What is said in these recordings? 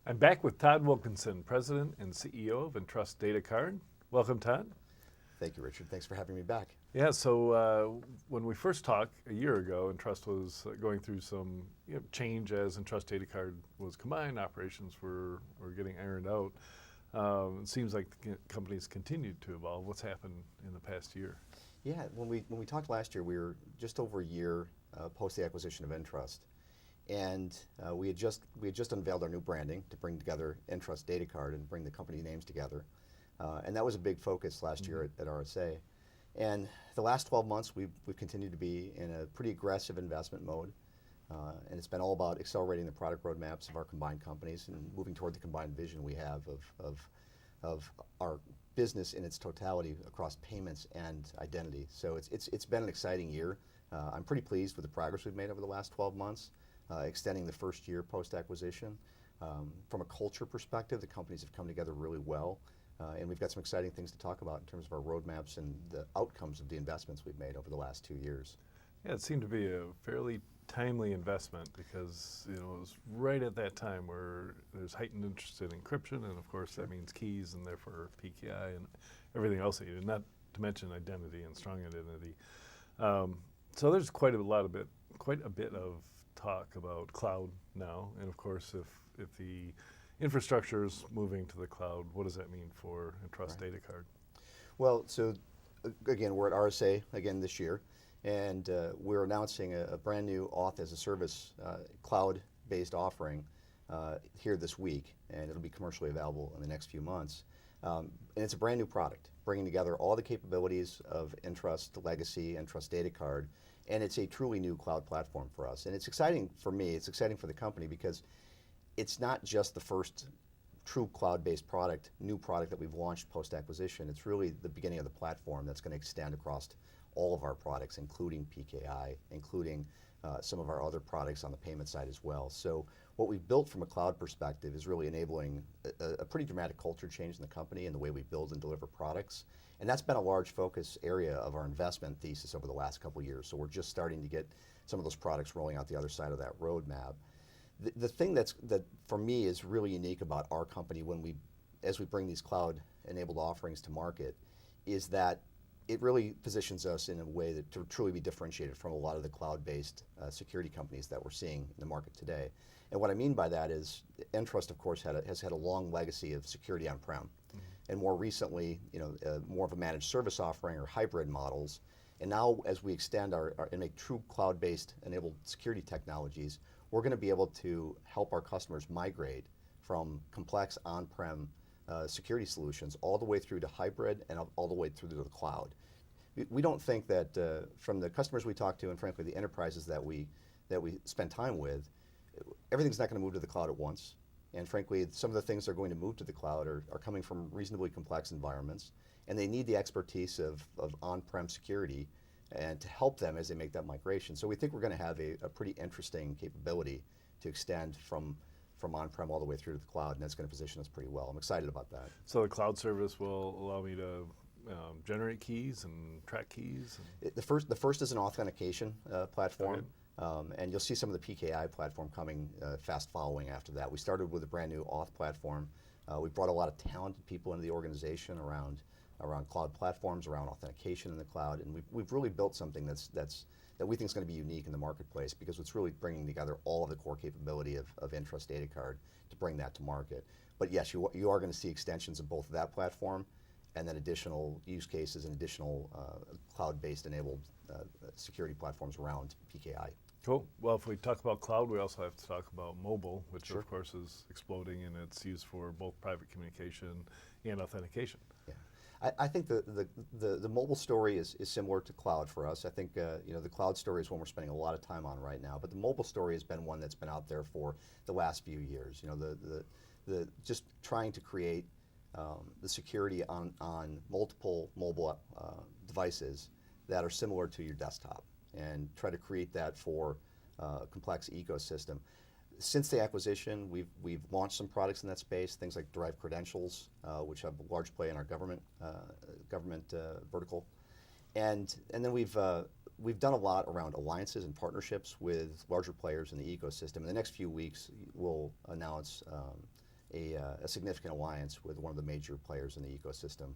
I'm back with Todd Wilkinson, President and CEO of Entrust Datacard. Welcome, Todd. Thank you, Richard. Thanks for having me back. Yeah, so when we first talked a year ago, Entrust was going through some change as Entrust Datacard was combined. Operations were getting ironed out. It seems like the company's continued to evolve. What's happened in the past year? Yeah, when we talked last year, we were just over a year post the acquisition of Entrust, and we had just unveiled our new branding to bring together Entrust Datacard and bring the company names together, and that was a big focus last year at RSA. And the last 12 months, we've continued to be in a pretty aggressive investment mode, and it's been all about accelerating the product roadmaps of our combined companies and moving toward the combined vision we have of our business in its totality across payments and identity. So it's been an exciting year. I'm pretty pleased with the progress we've made over the last 12 months, extending the first year post-acquisition. From a culture perspective, the companies have come together really well, and we've got some exciting things to talk about in terms of our roadmaps and the outcomes of the investments we've made over the last 2 years. Yeah, it seemed to be a fairly timely investment because it was right at that time where there's heightened interest in encryption, and of course that means keys and therefore PKI and everything else that you do, not to mention identity and strong identity. So there's quite a bit of talk about cloud now, and of course if the infrastructure is moving to the cloud, what does that mean for Entrust Datacard? Well, so again, we're at RSA again this year, and we're announcing a brand new Auth as a Service cloud-based offering here this week, and it'll be commercially available in the next few months. And it's a brand new product, bringing together all the capabilities of Entrust Legacy, Entrust Datacard, and it's a truly new cloud platform for us. And it's exciting for me, it's exciting for the company because it's not just the first true cloud-based product, new product that we've launched post-acquisition. It's really the beginning of the platform that's going to extend across all of our products, including PKI, including some of our other products on the payment side as well. So what we've built from a cloud perspective is really enabling a pretty dramatic culture change in the company and the way we build and deliver products. And that's been a large focus area of our investment thesis over the last couple of years. So we're just starting to get some of those products rolling out the other side of that roadmap. The thing that for me is really unique about our company as we bring these cloud-enabled offerings to market is that it really positions us in a way that to truly be differentiated from a lot of the cloud-based security companies that we're seeing in the market today. And what I mean by that is Entrust, of course, has had a long legacy of security on-prem, and more recently, more of a managed service offering or hybrid models. And now, as we extend and make true cloud-based enabled security technologies, we're going to be able to help our customers migrate from complex on-prem security solutions all the way through to hybrid and all the way through to the cloud. We don't think that from the customers we talk to, and frankly the enterprises that we spend time with, everything's not going to move to the cloud at once. And frankly, some of the things that are going to move to the cloud are coming from reasonably complex environments, and they need the expertise of on-prem security and to help them as they make that migration. So we think we're going to have a pretty interesting capability to extend from on-prem all the way through to the cloud, and that's going to position us pretty well. I'm excited about that. So the cloud service will allow me to generate keys and track keys? The first is an authentication platform, and you'll see some of the PKI platform coming fast following after that. We started with a brand new Auth platform. We brought a lot of talented people into the organization around cloud platforms, around authentication in the cloud, and we've really built something that we think is going to be unique in the marketplace because it's really bringing together all of the core capability of Entrust Datacard to bring that to market. But yes, you are going to see extensions of both that platform and then additional use cases and additional cloud-based enabled security platforms around PKI. Cool. Well, if we talk about cloud, we also have to talk about mobile, which of course is exploding, and it's used for both private communication and authentication. Yeah. I think the mobile story is similar to cloud for us. I think the cloud story is one we're spending a lot of time on right now, but the mobile story has been one that's been out there for the last few years. The just trying to create the security on multiple mobile devices that are similar to your desktop, and try to create that for a complex ecosystem. Since the acquisition, we've launched some products in that space, things like derived credentials, which have a large play in our government vertical, and then we've done a lot around alliances and partnerships with larger players in the ecosystem. In the next few weeks, we'll announce a significant alliance with one of the major players in the ecosystem.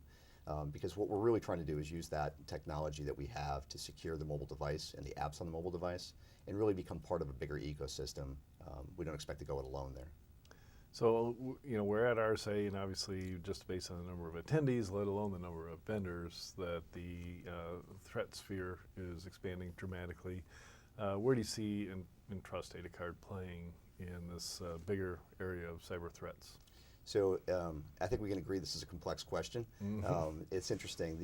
Because what we're really trying to do is use that technology that we have to secure the mobile device and the apps on the mobile device and really become part of a bigger ecosystem. We don't expect to go it alone there. So, we're at RSA, and obviously just based on the number of attendees, let alone the number of vendors, that the threat sphere is expanding dramatically. Where do you see Entrust Datacard playing in this bigger area of cyber threats? So I think we can agree this is a complex question. It's interesting.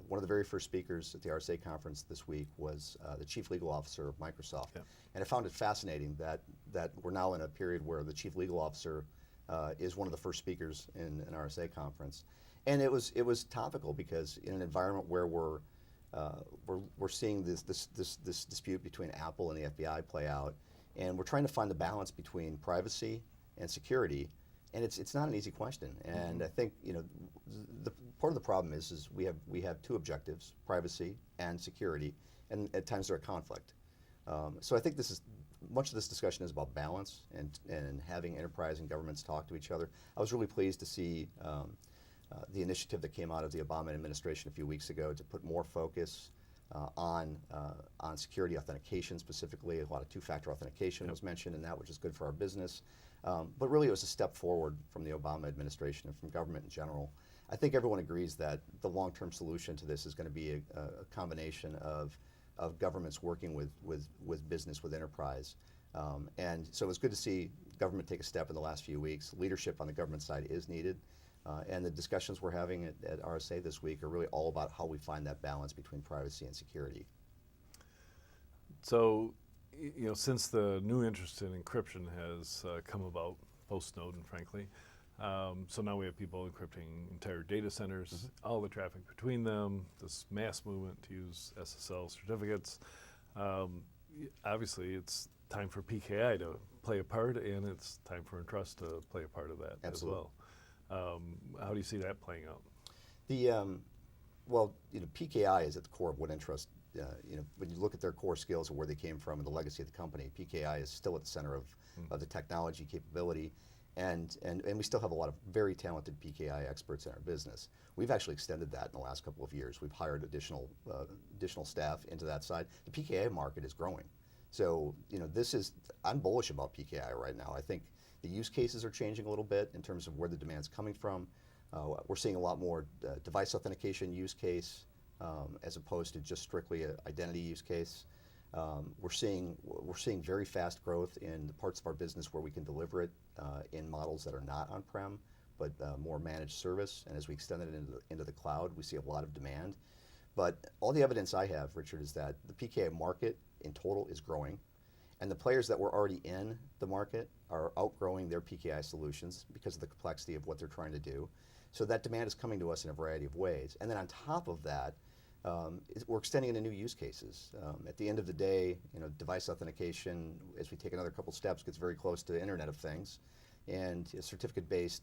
One of the very first speakers at the RSA conference this week was the Chief Legal Officer of Microsoft. Yeah. And I found it fascinating that we're now in a period where the Chief Legal Officer is one of the first speakers in an RSA conference. And it was topical because in an environment where we're seeing this dispute between Apple and the FBI play out, and we're trying to find the balance between privacy and security. And it's not an easy question, and I think the part of the problem is we have two objectives: privacy and security, and at times they're a conflict. So I think much of this discussion is about balance and having enterprise and governments talk to each other. I was really pleased to see the initiative that came out of the Obama administration a few weeks ago to put more focus on security authentication specifically. A lot of two-factor authentication was mentioned in that, which is good for our business. But really it was a step forward from the Obama administration and from government in general. I think everyone agrees that the long-term solution to this is going to be a combination of governments working with business, with enterprise. And so it was good to see government take a step in the last few weeks. Leadership on the government side is needed. And the discussions we're having at RSA this week are really all about how we find that balance between privacy and security. So, since the new interest in encryption has come about post-Snowden, frankly, so now we have people encrypting entire data centers, all the traffic between them, this mass movement to use SSL certificates. Obviously, it's time for PKI to play a part, and it's time for Entrust to play a part of that as well. How do you see that playing out? Well, PKI is at the core of what Entrust. When you look at their core skills and where they came from and the legacy of the company, PKI is still at the center of the technology capability, and we still have a lot of very talented PKI experts in our business. We've actually extended that in the last couple of years. We've hired additional staff into that side. The PKI market is growing, so I'm bullish about PKI right now. I think the use cases are changing a little bit in terms of where the demand's coming from. We're seeing a lot more device authentication use case as opposed to just strictly an identity use case. We're seeing very fast growth in the parts of our business where we can deliver it in models that are not on-prem, but more managed service. And as we extend it into the cloud, we see a lot of demand. But all the evidence I have, Richard, is that the PKI market in total is growing. And the players that were already in the market are outgrowing their PKI solutions because of the complexity of what they're trying to do. So that demand is coming to us in a variety of ways. And then on top of that, we're extending into new use cases. At the end of the day, device authentication, as we take another couple steps, gets very close to Internet of Things. And a certificate-based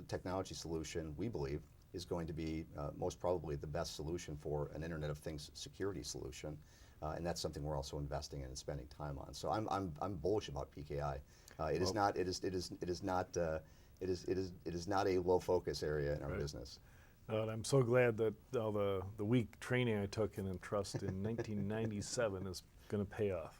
technology solution, we believe, is going to be most probably the best solution for an Internet of Things security solution. And that's something we're also investing in and spending time on. So I'm bullish about PKI. It is not a low focus area in our business. And I'm so glad that all the week training I took in Entrust in 1997 is going to pay off.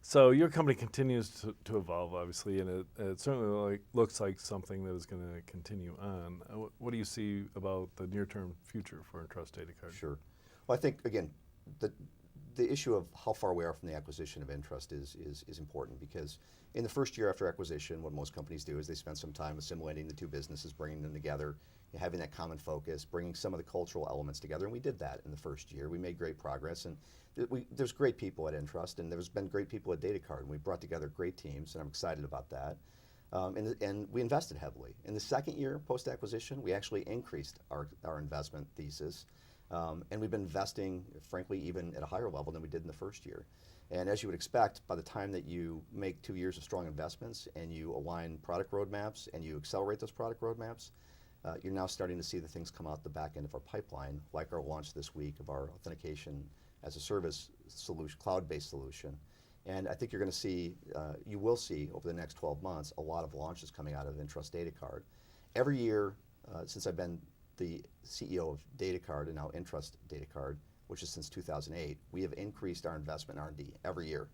So your company continues to evolve, obviously, and it certainly looks like something that is going to continue on. What do you see about the near-term future for Entrust Datacard? Sure. Well, I think, again, the issue of how far we are from the acquisition of Entrust is important, because in the first year after acquisition, what most companies do is they spend some time assimilating the two businesses, bringing them together, having that common focus, bringing some of the cultural elements together, and we did that in the first year. We made great progress, and there's great people at Entrust, and there's been great people at Datacard, and we brought together great teams, and I'm excited about that. And we invested heavily. In the second year post-acquisition, we actually increased our investment thesis. And we've been investing, frankly, even at a higher level than we did in the first year. And as you would expect, by the time that you make 2 years of strong investments and you align product roadmaps and you accelerate those product roadmaps, you're now starting to see the things come out the back end of our pipeline, like our launch this week of our authentication as a service solution, cloud-based solution. And I think you're going to see, you will see over the next 12 months, a lot of launches coming out of Entrust Datacard. Every year, since I've been the CEO of Datacard and now Entrust Datacard, which is since 2008, we have increased our investment in R&D every year.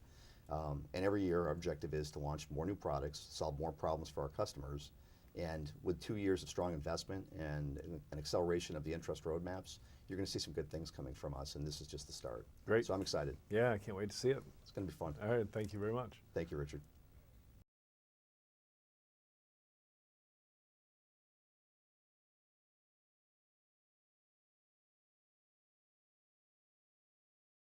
And every year our objective is to launch more new products, solve more problems for our customers, and with 2 years of strong investment and an acceleration of the Entrust roadmaps, you're going to see some good things coming from us, and this is just the start. Great. So I'm excited. Yeah, I can't wait to see it. It's going to be fun. All right, thank you very much. Thank you, Richard.